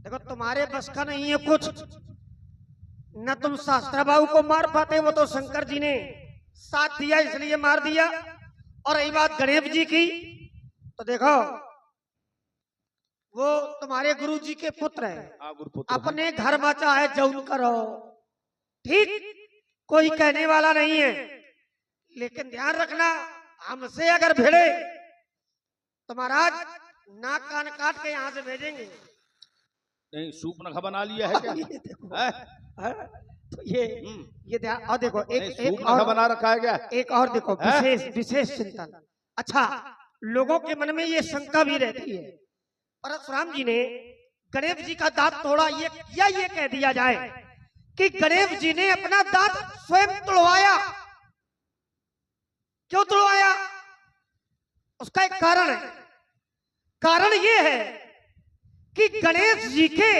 देखो तुम्हारे बस का नहीं है कुछ, न तुम शास्त्रा बाबू को मार पाते, वो तो शंकर जी ने साथ दिया इसलिए मार दिया। और रही बात गणेश जी की, तो देखो वो तुम्हारे गुरु जी के पुत्र है, अपने घर बचा है जौन करो, ठीक, कोई कहने वाला नहीं है। लेकिन ध्यान रखना, हमसे अगर भिड़े तो महाराज नाक कान काट के यहाँ से भेजेंगे। नहीं सूप नखा बना लिया है क्या? ये देखो, है? तो ये ध्यान। और देखो एक और बना रखा है क्या? एक और देखो विशेष चिंतन। अच्छा, लोगों के मन में ये शंका भी रहती है, परशुराम जी ने गणेश जी का दांत तोड़ा, ये कह दिया जाए कि गणेश जी ने अपना दांत स्वयं तोड़वाया। क्यों तोड़वाया? उसका एक कारण है। कारण ये है कि गणेश जी के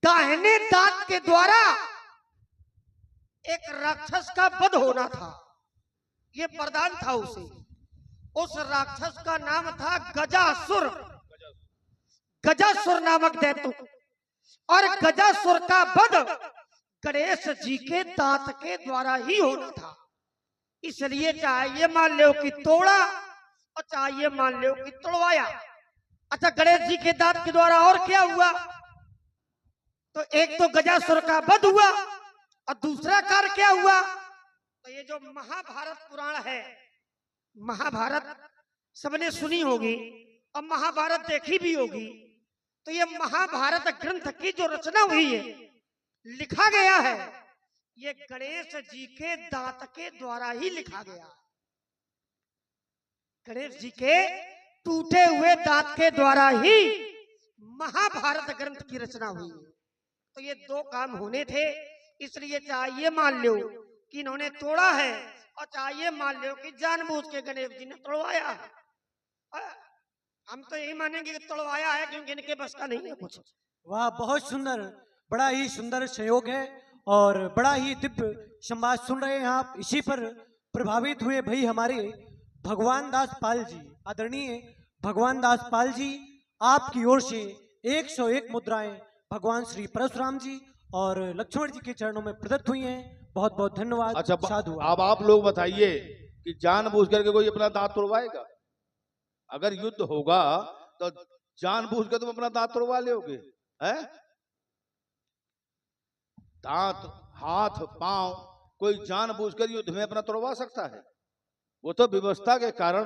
दाहिने दांत के द्वारा एक राक्षस का वध होना था, ये वरदान था उसे। उस राक्षस का नाम था गजासुर, गजासुर नामक दैत्य। और गजासुर का वध गणेश जी के दांत के द्वारा ही होना था। इसलिए चाहे मान लो कि तोड़ा और चाहे मान लो कि तोड़वाया। अच्छा, गणेश जी के दांत के द्वारा और क्या हुआ? तो एक तो गजासुर का वध हुआ और दूसरा कार्य क्या हुआ? तो ये जो महाभारत पुराण है, महाभारत सबने सुनी होगी और महाभारत देखी भी होगी। तो ये महाभारत ग्रंथ की जो रचना हुई है, लिखा गया है, ये गणेश जी के दांत के द्वारा ही लिखा गया। गणेश जी के टूटे हुए दांत के द्वारा ही महाभारत ग्रंथ की रचना हुई है। तो ये दो काम होने थे, इसलिए चाहिए मान लो कि इन्होंने तोड़ा है और चाहिए मान लो कि जानबूझ के गणेश जी ने तोड़वाया है। हम तो यही मानेंगे कि तोड़वाया है, क्योंकि इनके बस का नहीं है कुछ। वाह, बहुत सुंदर, बड़ा ही सुंदर सहयोग है और बड़ा ही दिव्य संवाद सुन रहे हैं आप। इसी पर प्रभावित हुए भाई हमारे भगवान दास पाल जी, आदरणीय भगवान दास पाल जी, आपकी ओर से 101 मुद्राएं भगवान श्री परशुराम जी और लक्ष्मण जी के चरणों में प्रदत्त हुई हैं। बहुत बहुत धन्यवाद। अच्छा, साधु। अब आप लोग बताइए कि जानबूझ करके कोई अपना दांत तोड़वाएगा? अगर युद्ध होगा तो जानबूझ कर तुम अपना दांत तोड़वा लोगे? हैं? दांत, हाथ, पांव कोई जानबूझ कर युद्ध में अपना तोड़वा सकता है? वो तो व्यवस्था के कारण,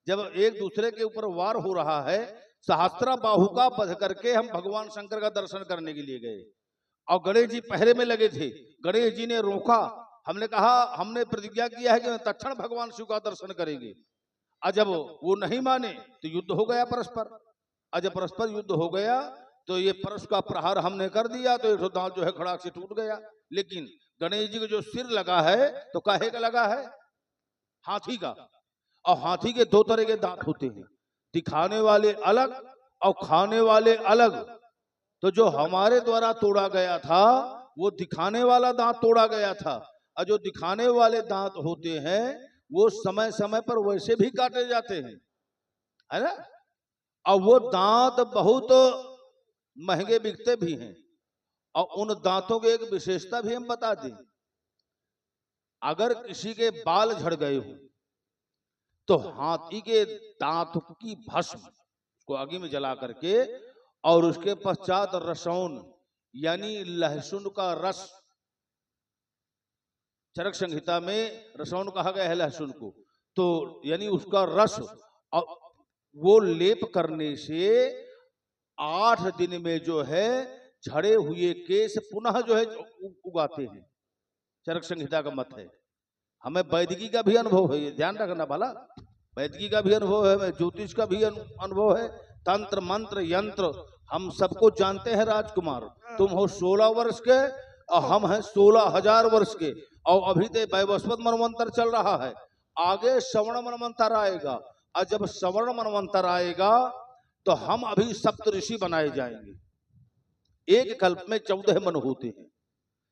जब एक दूसरे के ऊपर वार हो रहा है, सहस्त्रा बाहु का वध करके हम भगवान शंकर का दर्शन करने के लिए गए और गणेश जी पहरे में लगे थे। गणेश जी ने रोका, हमने कहा, हमने प्रतिज्ञा किया है कि तत्क्षण भगवान शिव का दर्शन करेंगे। और जब वो नहीं माने तो युद्ध हो गया परस्पर। और जब परस्पर युद्ध हो गया तो ये परस का प्रहार हमने कर दिया, तो एक दांत जो है खड़ाक से टूट गया। लेकिन गणेश जी को जो सिर लगा है तो काहे का लगा है? हाथी का। और हाथी के दो तरह के दांत होते हैं, दिखाने वाले अलग और खाने वाले अलग। तो जो हमारे द्वारा तोड़ा गया था वो दिखाने वाला दांत तोड़ा गया था, और जो दिखाने वाले दांत होते हैं वो समय समय पर वैसे भी काटे जाते हैं, है ना। और वो दांत बहुत महंगे बिकते भी हैं। और उन दांतों की एक विशेषता भी हम बता दें, अगर किसी के बाल झड़ गए हो तो हाथी के दांत की भस्म को आगे में जला करके और उसके पश्चात रसौन यानी लहसुन का रस, चरक संहिता में रसौन कहा गया है लहसुन को, तो यानी उसका रस, और वो लेप करने से 8 दिन में जो है झड़े हुए केस पुनः जो है उगाते हैं। चरक संहिता का मत है। हमें वैदिकी का भी अनुभव है, ध्यान रखना भला, वैदिकी का भी अनुभव है, ज्योतिष का भी अनुभव है, तंत्र मंत्र यंत्र हम सबको जानते हैं। राजकुमार, तुम हो 16 वर्ष के और हम हैं 16,000 वर्ष के, और अभी तो वैवस्वत मनवंतर चल रहा है, आगे श्रवण मनवंतर आएगा, और जब श्रवण मनवंतर आएगा तो हम अभी सप्त ऋषि बनाए जाएंगे। एक कल्प में 14 मन होते हैं,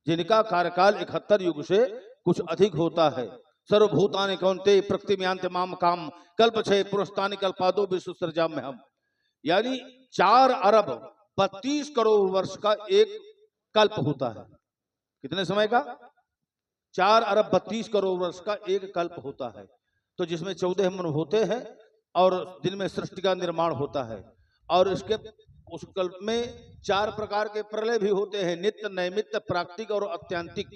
जिनका कार्यकाल 71 युग से कुछ अधिक होता है। सर्वभूतानि कौन्ते प्रकृति में माम काम कल्प छे पुरस्तानि कल्पादो विश्व सृजा में हम, यानी 4 अरब 32 करोड़ वर्ष का एक कल्प होता है। कितने समय का? 4 अरब 32 करोड़ वर्ष का एक कल्प होता है। तो जिसमें 14 मन होते हैं और जिनमें सृष्टि का निर्माण होता है। और इसके उस कल्प में 4 प्रकार के प्रलय भी होते हैं, नित्य, नैमित्त, प्राकृतिक और अत्यांतिक।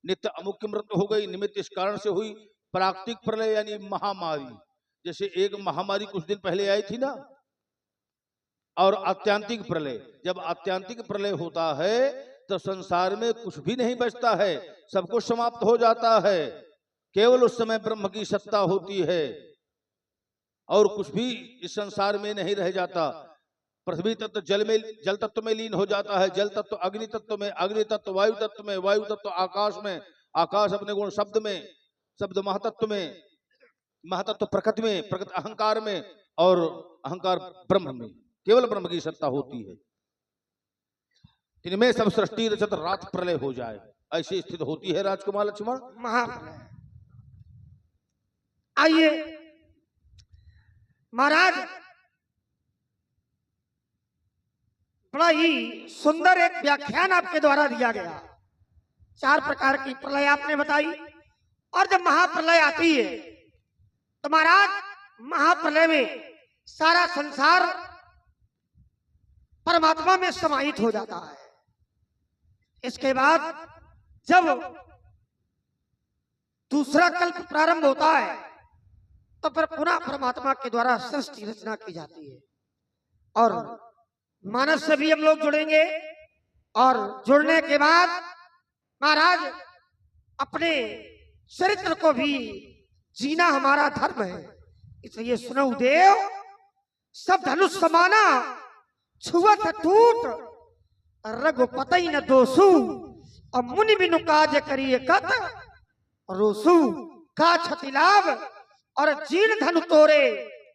नित्य अमुक की मृत्यु हो गई, निमित्त इस कारण से हुई, प्राकृतिक प्रलय यानी महामारी, जैसे एक महामारी कुछ दिन पहले आई थी ना। और आत्यांतिक प्रलय, जब आत्यांतिक प्रलय होता है तो संसार में कुछ भी नहीं बचता है, सब कुछ समाप्त हो जाता है। केवल उस समय ब्रह्म की सत्ता होती है और कुछ भी इस संसार में नहीं रह जाता। पृथ्वी तत्व जल तत्व में लीन हो जाता है, जल तत्व अग्नि तत्व में, अग्नि तत्व वायु तत्व में, वायु तत्व आकाश में, आकाश अपने गुण शब्द में, शब्द महातत्व में, महातत्व प्रकृति में, प्रकृति अहंकार में, और अहंकार ब्रह्म में। केवल ब्रह्म की सत्ता होती है। इनमें सब सृष्टि रचत रात प्रलय हो जाए, ऐसी स्थिति होती है राजकुमार लक्ष्मण। महाप्रलय। आइए महाराज, बड़ा ही सुंदर एक व्याख्यान आपके द्वारा दिया गया। 4 प्रकार की प्रलय आपने बताई, और जब महाप्रलय आती है तो महाराज महाप्रलय में सारा संसार परमात्मा में समाहित हो जाता है। इसके बाद जब दूसरा कल्प प्रारंभ होता है तो फिर पुनः परमात्मा के द्वारा सृष्टि रचना की जाती है। और मानस से भी हम लोग जुड़ेंगे, और जुड़ने के बाद महाराज अपने चरित्र को भी जीना हमारा धर्म है। इसलिए सुनऊ देव सब धनुष समाना, छुअत टूट रघुपति न दोसु, और मुनि बिनु काज करिए कत रोसु। का क्षति लाभ और जीर्ण धनु तोरे,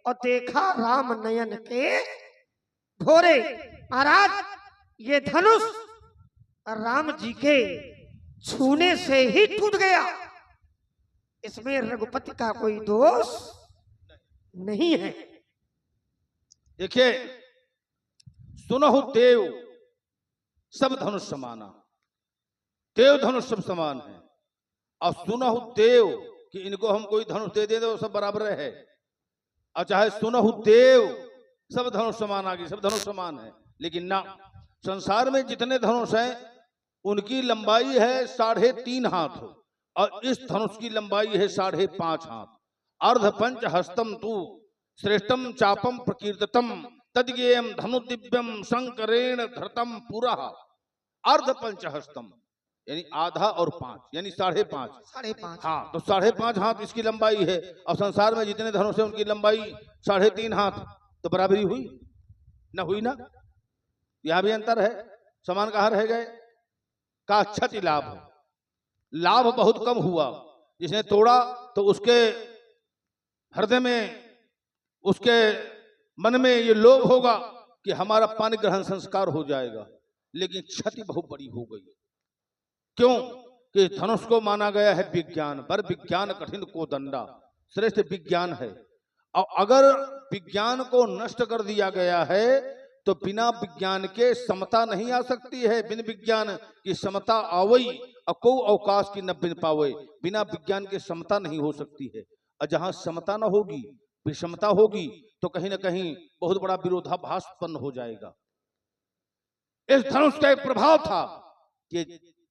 और देखा राम नयन के भोरे। महाराज ये धनुष राम जी के छूने से ही टूट गया, इसमें रघुपति का कोई दोष नहीं है। देखिए, सुनहु देव सब धनुष समाना, देव धनुष सब समान है। और सुनहु देव कि इनको हम कोई धनुष दे दे तो सब बराबर है, और चाहे सुनहु देव सब धनुष समान आ गई, सब धनुष समान है। लेकिन ना, संसार में जितने धनुष हैं उनकी लंबाई है 3.5 हाथ, और इस धनुष की लंबाई है 5.5 हाथ। अर्ध पंच हस्तम तू श्रेष्ठम चापम प्रकीर्ततम तद्गेयम धनु दिव्यम शंकरेण धृतम पुरा। अर्ध पंच हस्तम यानी आधा और 5 यानी 5.5। हाँ, तो 5.5 हाथ इसकी लंबाई है। और संसार में जितने धनुष है उनकी लंबाई 3.5 हाथ, तो बराबरी हुई ना? हुई ना? यहां भी अंतर है, समान कहाँ रह गए? का क्षति लाभ है, लाभ बहुत कम हुआ। जिसने तोड़ा तो उसके हृदय में, उसके मन में ये लोभ होगा कि हमारा पानी ग्रहण संस्कार हो जाएगा, लेकिन क्षति बहुत बड़ी हो गई। क्यों? कि धनुष को माना गया है विज्ञान, पर विज्ञान कठिन को दंडा, श्रेष्ठ विज्ञान है। और अगर विज्ञान को नष्ट कर दिया गया है तो बिना विज्ञान के समता नहीं आ सकती है। बिन विज्ञान की समता आवई और को अवकाश की न बिन पावे। बिना विज्ञान के समता नहीं हो सकती है, और जहां समता न होगी, विषमता होगी, तो कहीं ना कहीं बहुत बड़ा विरोधाभास उत्पन्न हो जाएगा। इस धनुष का एक प्रभाव था कि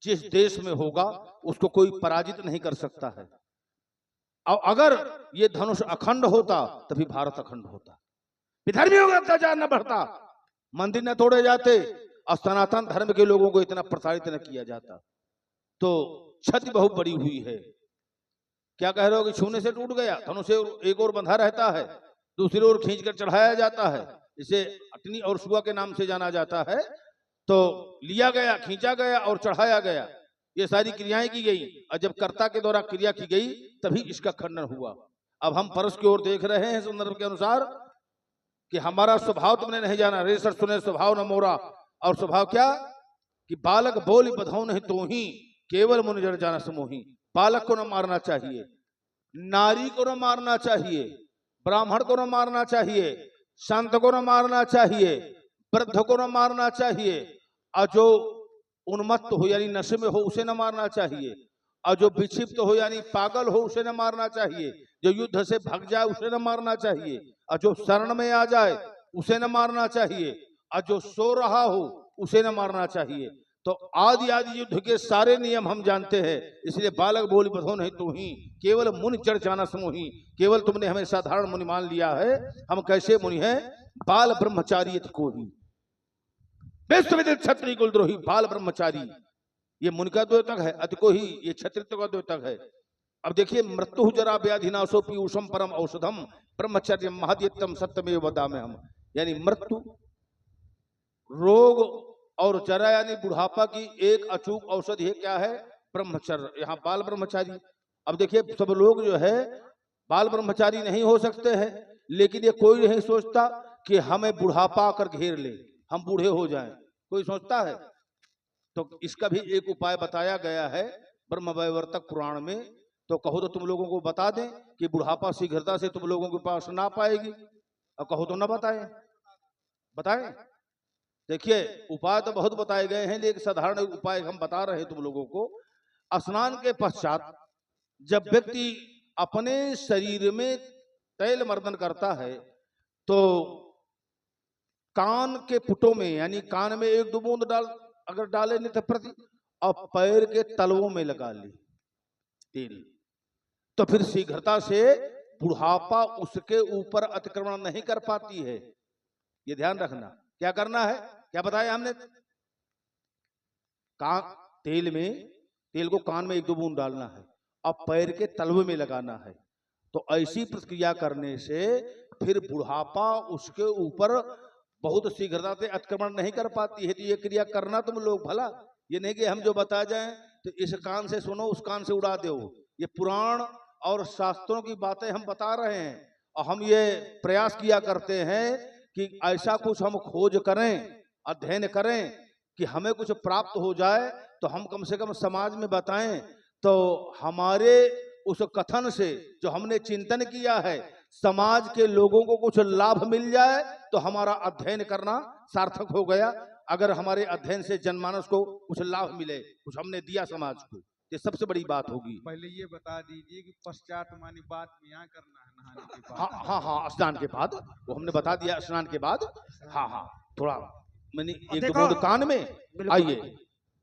जिस देश में होगा उसको कोई पराजित नहीं कर सकता है। और अगर ये धनुष अखंड होता तभी भारत अखंड होता, विधर्मियों का अत्याचार न बढ़ता, मंदिर न तोड़े जाते, और सनातन धर्म के लोगों को इतना प्रसारित न किया जाता। तो क्षति बहुत बड़ी हुई है। क्या कह रहे हो कि छूने से टूट गया? धनुष एक ओर बंधा रहता है, दूसरी ओर खींचकर चढ़ाया जाता है, इसे अटनी और सुआ के नाम से जाना जाता है। तो लिया गया, खींचा गया और चढ़ाया गया, ये सारी क्रियाएं की गई, और जब कर्ता के द्वारा क्रिया की गई तभी इसका खंडन हुआ। अब हम परस की ओर देख रहे हैं संदर्भ के अनुसार कि हमारा स्वभाव तुमने नहीं जाना, रेसर सुने स्वभाव न मोरा। और स्वभाव क्या? कि बालक बोली बधाओ नहीं तो ही केवल मुनि जन जाना समोही। बालक को न मारना चाहिए, नारी को न मारना चाहिए, ब्राह्मण को न मारना चाहिए, संत को न मारना चाहिए, वृद्ध को न मारना चाहिए, और जो उन्मत्त हो यानी नशे में हो उसे न मारना चाहिए, और जो विक्षिप्त हो यानी पागल हो उसे न मारना चाहिए, जो युद्ध से भाग जाए उसे न मारना चाहिए, और जो शरण में आ जाए उसे न मारना चाहिए, और जो सो रहा हो उसे न मारना चाहिए। तो आदि आदि युद्ध के सारे नियम हम जानते हैं, इसलिए बालक बोल बधो नहीं तू ही, केवल मुनि चढ़ जाना समूही। केवल तुमने हमें साधारण मुनि मान लिया है, हम कैसे मुनि हैं? बाल ब्रह्मचारी को ही, विश्वविदित क्षत्रिय कुलद्रोही बाल ब्रह्मचारी, ये मुनि का द्योतक है, अति को ही ये क्षत्रित्व का द्योतक है। अब देखिए, मृत्यु जरा व्याधि नाशो पीयूषम परम औषधम ब्रह्मचर्य महदीयतम सत्यमेव वदामि हम, यानी मृत्यु, रोग और जरा यानी बुढ़ापा की एक अचूक औषधि है, क्या है? ब्रह्मचर्य, यहाँ बाल ब्रह्मचारी। अब देखिए, सब लोग जो है बाल ब्रह्मचारी नहीं हो सकते हैं, लेकिन ये कोई नहीं सोचता कि हमें बुढ़ापा आकर घेर ले, हम बूढ़े हो जाएं, कोई सोचता है? तो इसका भी एक उपाय बताया गया है ब्रह्मवैवर्तक पुराण में। तो कहो तो तुम लोगों को बता दें कि बुढ़ापा शीघ्रता से तुम लोगों के पास ना पाएगी, और कहो तो ना बताएं, बताएं। देखिए, उपाय तो बहुत बताए गए हैं, लेकिन साधारण उपाय हम बता रहे हैं तुम लोगों को। स्नान के पश्चात जब व्यक्ति अपने शरीर में तैल मर्दन करता है, तो कान के पुटों में यानी कान में एक दो बूंद अगर डाले नित्य प्रति, और पैर के तलवों में लगा ली तेल, तो फिर शीघ्रता से बुढ़ापा उसके ऊपर अतिक्रमण नहीं कर पाती है। ये ध्यान रखना। क्या करना है, क्या बताया हमने? तेल को कान में एक दो बूंद डालना है और पैर के तलवे में लगाना है। तो ऐसी प्रक्रिया करने से फिर बुढ़ापा उसके ऊपर बहुत शीघ्रता से अतिक्रमण नहीं कर पाती है। तो ये क्रिया करना तुम लोग भला, ये नहीं कि हम जो बता जाएं तो इस कान से सुनो उस कान से उड़ा दो। ये पुराण और शास्त्रों की बातें हम बता रहे हैं, और हम ये प्रयास किया करते हैं कि ऐसा कुछ हम खोज करें, अध्ययन करें कि हमें कुछ प्राप्त हो जाए, तो हम कम से कम समाज में बताएं, तो हमारे उस कथन से जो हमने चिंतन किया है समाज के लोगों को कुछ लाभ मिल जाए, तो हमारा अध्ययन करना सार्थक हो गया। अगर हमारे अध्ययन से जनमानस को कुछ लाभ मिले, कुछ हमने दिया समाज को, ये सबसे बड़ी बात होगी। पहले ये बता दीजिए कि पश्चात मानी बात में यहाँ करना है, नहाने के बाद? हाँ हाँ हाँ, स्नान के बाद, वो हमने बता दिया स्नान के बाद। हाँ हाँ, थोड़ा मैंने एक दो बूंद कान में। आइए,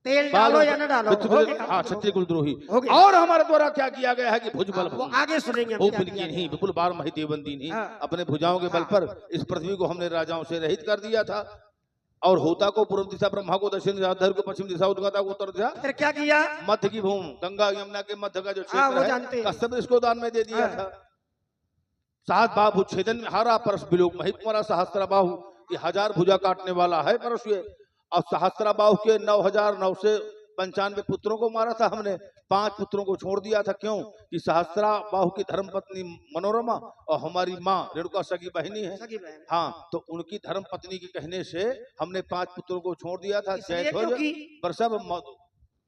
तेल डालो या न डालो, हो गया। हाँ, क्षत्रिय कुलद्रोही। हो गया। और हमारे द्वारा क्या किया गया है कि भुजबल वो आगे सुनेंगे हम वो क्या बिल्कुल किया नहीं, विपुल बार मही देवंदी नहीं, हाँ। अपने भुजाओं के बल पर इस पृथ्वी को हमने राजाओं से रहित कर दिया था, और होता को पूर्व दिशा, ब्रह्मा को दक्षिण दिशा, धर को पश्चिम दिशा, उद्गाता को उत्तर दिशा, फिर क्या किया? मध्य की भूमि गंगा यमुना के मध्य का जो हाँ, वो क्षेत्र जानते है हैं। कश्यप इसको दान में दे दिया हाँ। था। सात बाहु छेदन में हारा परस बिलोक मही कुमारा सहस्त्र बाहु, ये 1000 भुजा काटने वाला है परस ये। और सहस्त्र बाहु के 9995 पुत्रों को मारा था हमने, 5 पुत्रों को छोड़ दिया था। क्यों? कि सहस्त्रा बाहु की धर्म पत्नी मनोरमा और हमारी माँ रेणुका सगी बहनी है, सगी बहन। हाँ, तो उनकी धर्म पत्नी के कहने से हमने 5 पुत्रों को छोड़ दिया था। इसलिए जयध्वज, क्योंकि बरसब,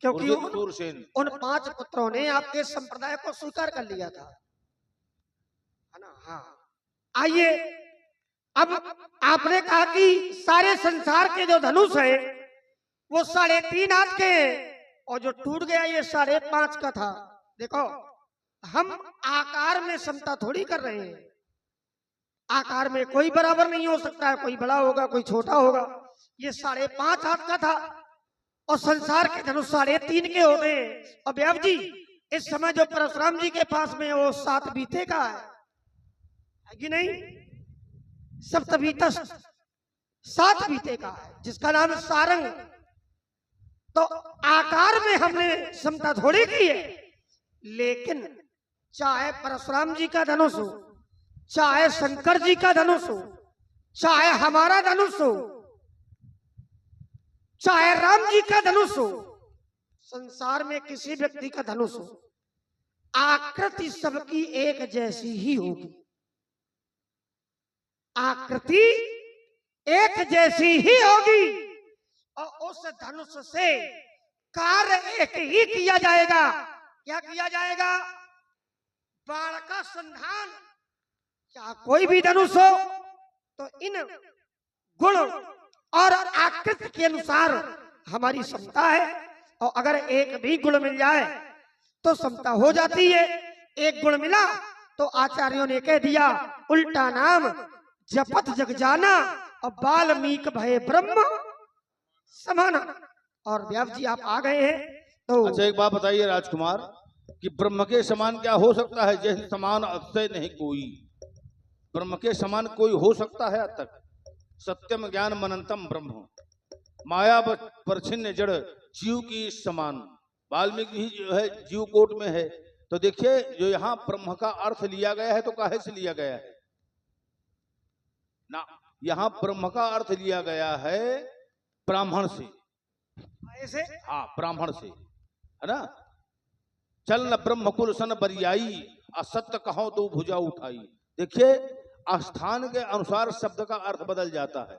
क्योंकि उर्जित, सूरसेन। उन 5 पुत्रों ने आपके संप्रदाय को स्वीकार कर लिया था, है ना? हाँ। आइए, अब आपने कहा कि सारे संसार के जो धनुष है वो 3.5 हाथ के हैं, और जो टूट गया ये 5.5 का था। देखो, हम आकार में समता थोड़ी कर रहे हैं। आकार में कोई बराबर नहीं हो सकता है, कोई बड़ा होगा कोई छोटा होगा। ये 5.5 हाथ का था, और संसार के धनुष 3.5 के होते हैं। और व्यास जी, इस समय जो परशुराम जी के पास में वो 7 बीते का है कि नहीं? सप्तबीता 7 बीते का है, जिसका नाम है सारंग। तो आकार में हमने समता थोड़ी की है, लेकिन चाहे परशुराम जी का धनुष हो, चाहे शंकर जी का धनुष हो, चाहे हमारा धनुष हो, चाहे राम जी का धनुष हो, संसार में किसी व्यक्ति का धनुष हो, आकृति सबकी एक जैसी ही होगी। आकृति एक जैसी ही होगी, और उस धनुष से कार्य एक ही किया जाएगा। क्या किया जाएगा? बाण का संधान। क्या कोई भी धनुष हो तो इन गुण और आकृति के अनुसार हमारी समता है। और अगर एक भी गुण मिल जाए तो समता हो जाती है। एक गुण मिला तो आचार्यों ने कह दिया उल्टा नाम जपत जग जाना और वाल्मीकि भय ब्रह्म समाना। और व्यास जी आप आ गए हैं तो अच्छा एक बात बताइए राजकुमार कि ब्रह्म के समान क्या हो सकता है? जैसे समान अक्षय नहीं कोई, ब्रह्म के समान कोई हो सकता है? अब तक सत्यम ज्ञान मनंतम ब्रह्म माया परछिन्न जड़ जीव की समान। वाल्मीकि भी जो है जीव कोट में है। तो देखिए जो यहाँ ब्रह्म का अर्थ लिया गया है तो काहे से लिया गया है ना? यहाँ ब्रह्म का अर्थ लिया गया है ब्राह्मण से। ऐसे हाँ ब्राह्मण से, है ना? चल न ब्रह्म कुल सन बरियाई असत्य कहो तो भुजा उठाई। देखिए आस्थान के अनुसार शब्द का अर्थ बदल जाता है।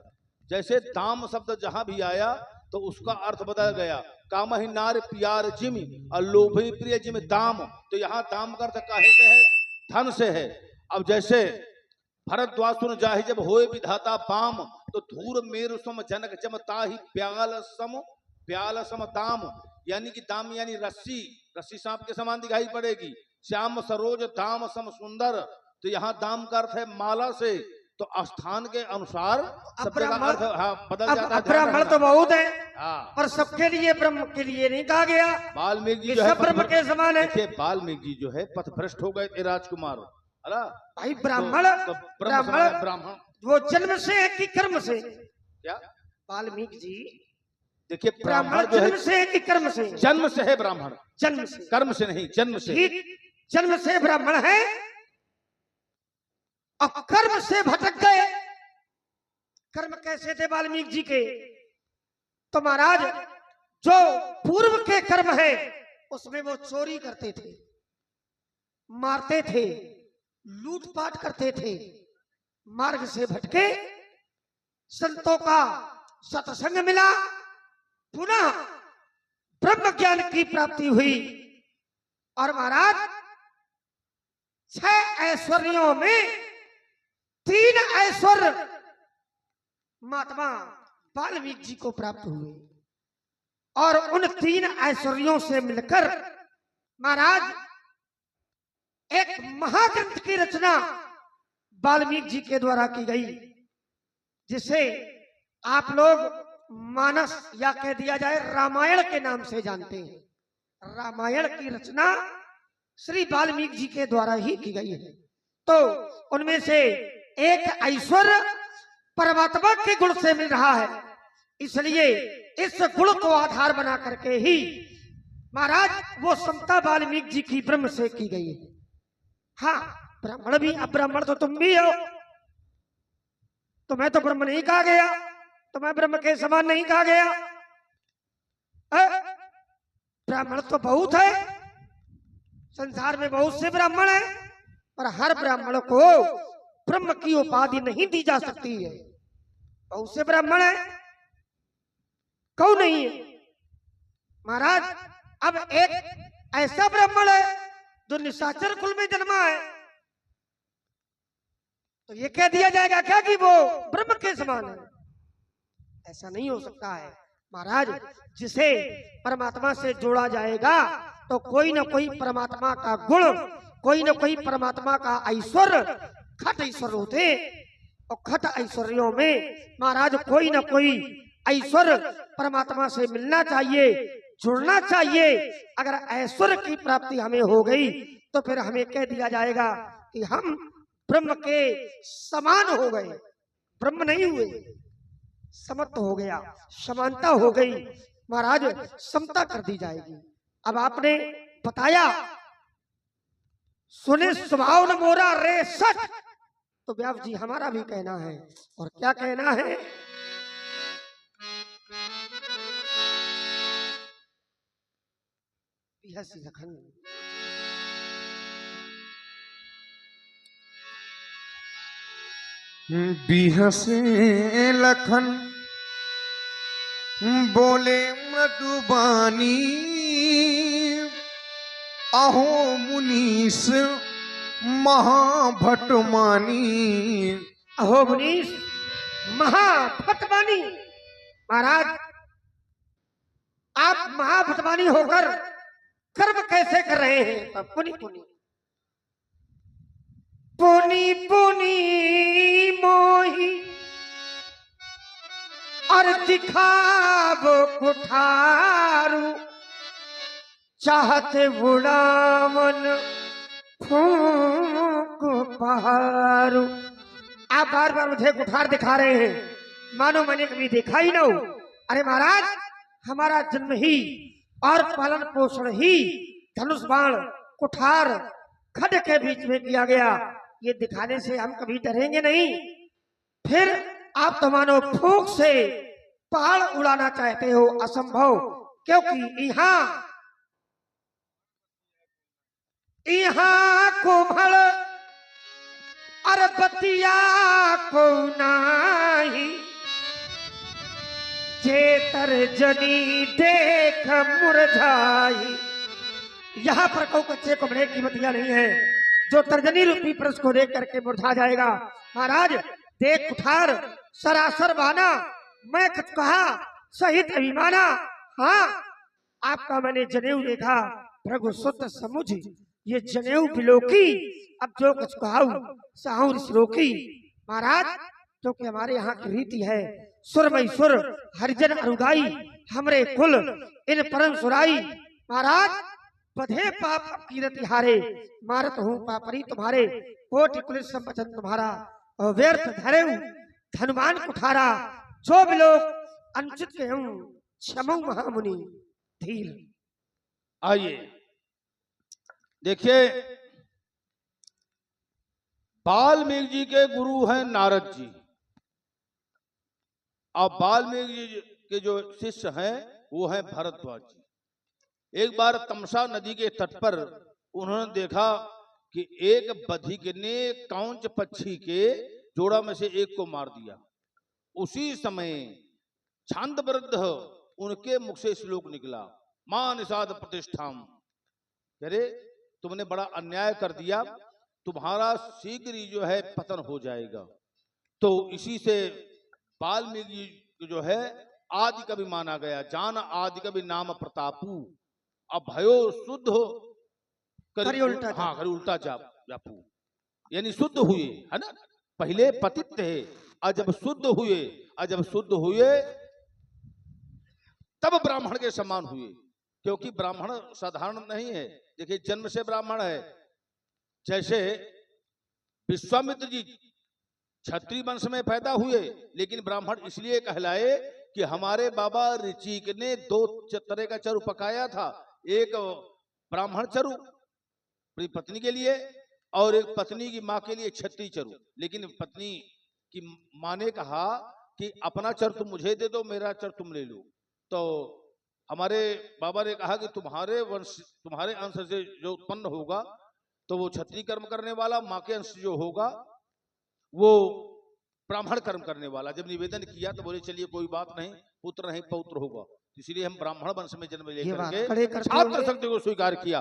जैसे दाम शब्द जहां भी आया तो उसका अर्थ बदल गया। काम ही नार प्यार जिम और लोभी प्रिय जिम दाम, तो यहाँ दाम का अर्थ काहे से है? धन से है। अब जैसे भरद्वाज सुन जाहि जब होए विधाता पाम, तो धूर मेरु सम जनक जम ताहि ब्याल सम दाम, यानी कि दाम यानी रस्सी, रस्सी सांप के समान दिखाई पड़ेगी। श्याम सरोज दाम सम सुंदर, तो यहाँ दाम का अर्थ है माला से। तो स्थान के अनुसार शब्द का अर्थ बदल जाता है। ब्राह्मण तो बहुत है हाँ, पर सबके लिए ब्रह्म के लिए नहीं कहा गया। वाल्मीकि जी ये जो है सब ब्रह्म के समान है। देखिए वाल्मीकि जी जो है पथभ्रष्ट हो गए थे राजकुमार, है ना? भाई ब्राह्मण तो ब्राह्मण वो जन्म से है कि कर्म से? क्या? वाल्मीकि जी देखिए ब्राह्मण ब्राह्मण जो जन्म है से है कि कर्म से? जन्म से है ब्राह्मण, जन्म से। कर्म से नहीं, जन्म से। ठीक, जन्म से ब्राह्मण है और कर्म से भटक गए। कर्म कैसे थे वाल्मीकि जी के? तो महाराज जो पूर्व के कर्म है उसमें वो चोरी करते थे, मारते थे, लूटपाट करते थे, मार्ग से भटके, संतों का सत्संग मिला, पुनः ब्रह्म ज्ञान की प्राप्ति हुई। और महाराज 6 ऐश्वर्यों में 3 ऐश्वर्य महात्मा वाल्मीकि जी को प्राप्त हुए। और उन 3 ऐश्वर्यों से मिलकर महाराज एक महाग्रंथ की रचना वाल्मीकि जी के द्वारा की गई, जिसे आप लोग मानस या कह दिया जाए रामायण के नाम से जानते हैं। रामायण की रचना श्री वाल्मीकि जी के द्वारा ही की गई है। तो उनमें से एक ऐश्वर्य परमात्मा के गुण से मिल रहा है, इसलिए इस गुण को आधार बना करके ही महाराज वो समता वाल्मीकि जी की ब्रह्म से की गई है। हाँ ब्राह्मण भी, अब ब्राह्मण तो तुम भी हो, तुम्हें तो ब्रह्म नहीं कहा गया, तुम्हें ब्रह्म के समान नहीं कहा गया। ब्राह्मण तो बहुत है, संसार में बहुत से ब्राह्मण है, पर हर ब्राह्मण को ब्रह्म की उपाधि नहीं दी जा सकती है। बहुत से ब्राह्मण है, कौन नहीं है महाराज? अब एक ऐसा ब्राह्मण है जो निशाचर कुल में जन्मा है, तो ये कह दिया जाएगा क्या कि वो ब्रह्म के समान है? ऐसा नहीं हो सकता है महाराज। जिसे परमात्मा से जोड़ा जाएगा तो कोई ना कोई परमात्मा का गुण, कोई ना कोई परमात्मा का ऐश्वर्य, खट ऐश्वर्य होते, और खट ऐश्वर्यों में महाराज कोई ना कोई ऐश्वर्य परमात्मा से मिलना चाहिए, जुड़ना चाहिए। अगर ऐश्वर्य की प्राप्ति हमें हो गई तो फिर हमें कह दिया जाएगा कि हम ब्रह्म के समान हो गए। ब्रह्म नहीं हुए, समत्व हो गया, समानता हो गई महाराज, समता कर दी जाएगी। अब आपने बताया सुने स्वभाव न मोरा रे सठ, तो व्यास जी हमारा भी कहना है, और क्या कहना है? लखन बिहसे लखन बोले मधुबानी, अहो मुनीस महाभटमानी। अहो मुनीस महाभटमानी, महाराज आप महाभटवानी होकर कर्म कैसे कर रहे हैं? तब पुनी पुनी पुनी पुनी मोही और दिखावो कुठारू चाहते बुढ़ावन फूक पहाड़ू। आप बार बार मुझे कुठार दिखा रहे हैं, मानो मैंने कभी देखा ही ना हो। अरे महाराज, हमारा जन्म ही और पालन पोषण ही धनुष बाण कुठार खड के बीच में किया गया। ये दिखाने से हम कभी डरेंगे नहीं। फिर आप तो मानो फूंक से पहाड़ उड़ाना चाहते हो, असंभव। क्योंकि यहाँ कोमल और बतिया को नाही जे तर्जनी देख मुरझाई। यहाँ पर कोई कच्चे कमरे की बतिया नहीं है जो तर्जनी रूपी पुरुष को देख करके मुरझा जाएगा। महाराज देख कुठार सरासर बाना, मैं कुछ कहा सहित अभिमाना। हाँ, आपका मैंने जनेऊ देखा प्रभु शुद्ध समुझ, ये जनेऊ बिलोकी। अब जो कुछ कहाऊ साहू रोकी। महाराज क्योंकि हमारे यहाँ की रीति है सुरमई सुर हरिजन अरुगाई हमरे कुल इन परम सुराई। महाराज बधे पाप कीरति हारे, मारत हूँ पापरी तुम्हारे, कोटि कुल संपचन तुम्हारा और व्यर्थ धरे धनुमान कुठारा। जो भी लोग अनुचित के हूँ क्षमऊ महामुनि धीर। आइए देखिए, वाल्मीकि जी के गुरु हैं नारद जी। अब वाल्मीकि जी के जो शिष्य हैं वो हैं भरद्वाज जी। एक बार तमसा नदी के तट पर उन्होंने देखा कि एक बधिक ने कांच पक्षी के जोड़ा में से एक को मार दिया। उसी समय छांद वृद्ध उनके मुख से श्लोक निकला, मां निषाद प्रतिष्ठाम। अरे तुमने बड़ा अन्याय कर दिया, तुम्हारा शीघ्र ही जो है पतन हो जाएगा। तो इसी से वाल्मीकि जी जो है आदि कवि माना गया, जान आदि कवि नाम प्रतापू। अब भयो शुद्ध हो करी उल्टा हाँ करी उल्टा जापू, यानी शुद्ध हुए, है ना। पहले पतित थे, और जब शुद्ध हुए, तब ब्राह्मण के समान हुए। क्योंकि ब्राह्मण साधारण नहीं है। देखिए जन्म से ब्राह्मण है। जैसे विश्वामित्र जी क्षत्रिय वंश में पैदा हुए, लेकिन ब्राह्मण इसलिए कहलाए कि हमारे बाबा ऋचिक ने दो तरह का चरु पकाया था। एक ब्राह्मण चरु अपनी पत्नी के लिए, और एक पत्नी की माँ के लिए क्षत्रिय चरु। लेकिन पत्नी की माँ ने कहा कि अपना चर तुम मुझे दे दो, मेरा चर तुम ले लो। तो हमारे बाबा ने कहा कि तुम्हारे वंश, तुम्हारे अंश से जो उत्पन्न होगा तो वो क्षत्रिय कर्म करने वाला, माँ के अंश जो होगा वो ब्राह्मण कर्म करने वाला। जब निवेदन किया तो बोले चलिए कोई बात नहीं, पुत्र नहीं पौत्र होगा। इसलिए हम ब्राह्मण वंश में जन्म लेकर के छात्र शक्ति को स्वीकार किया।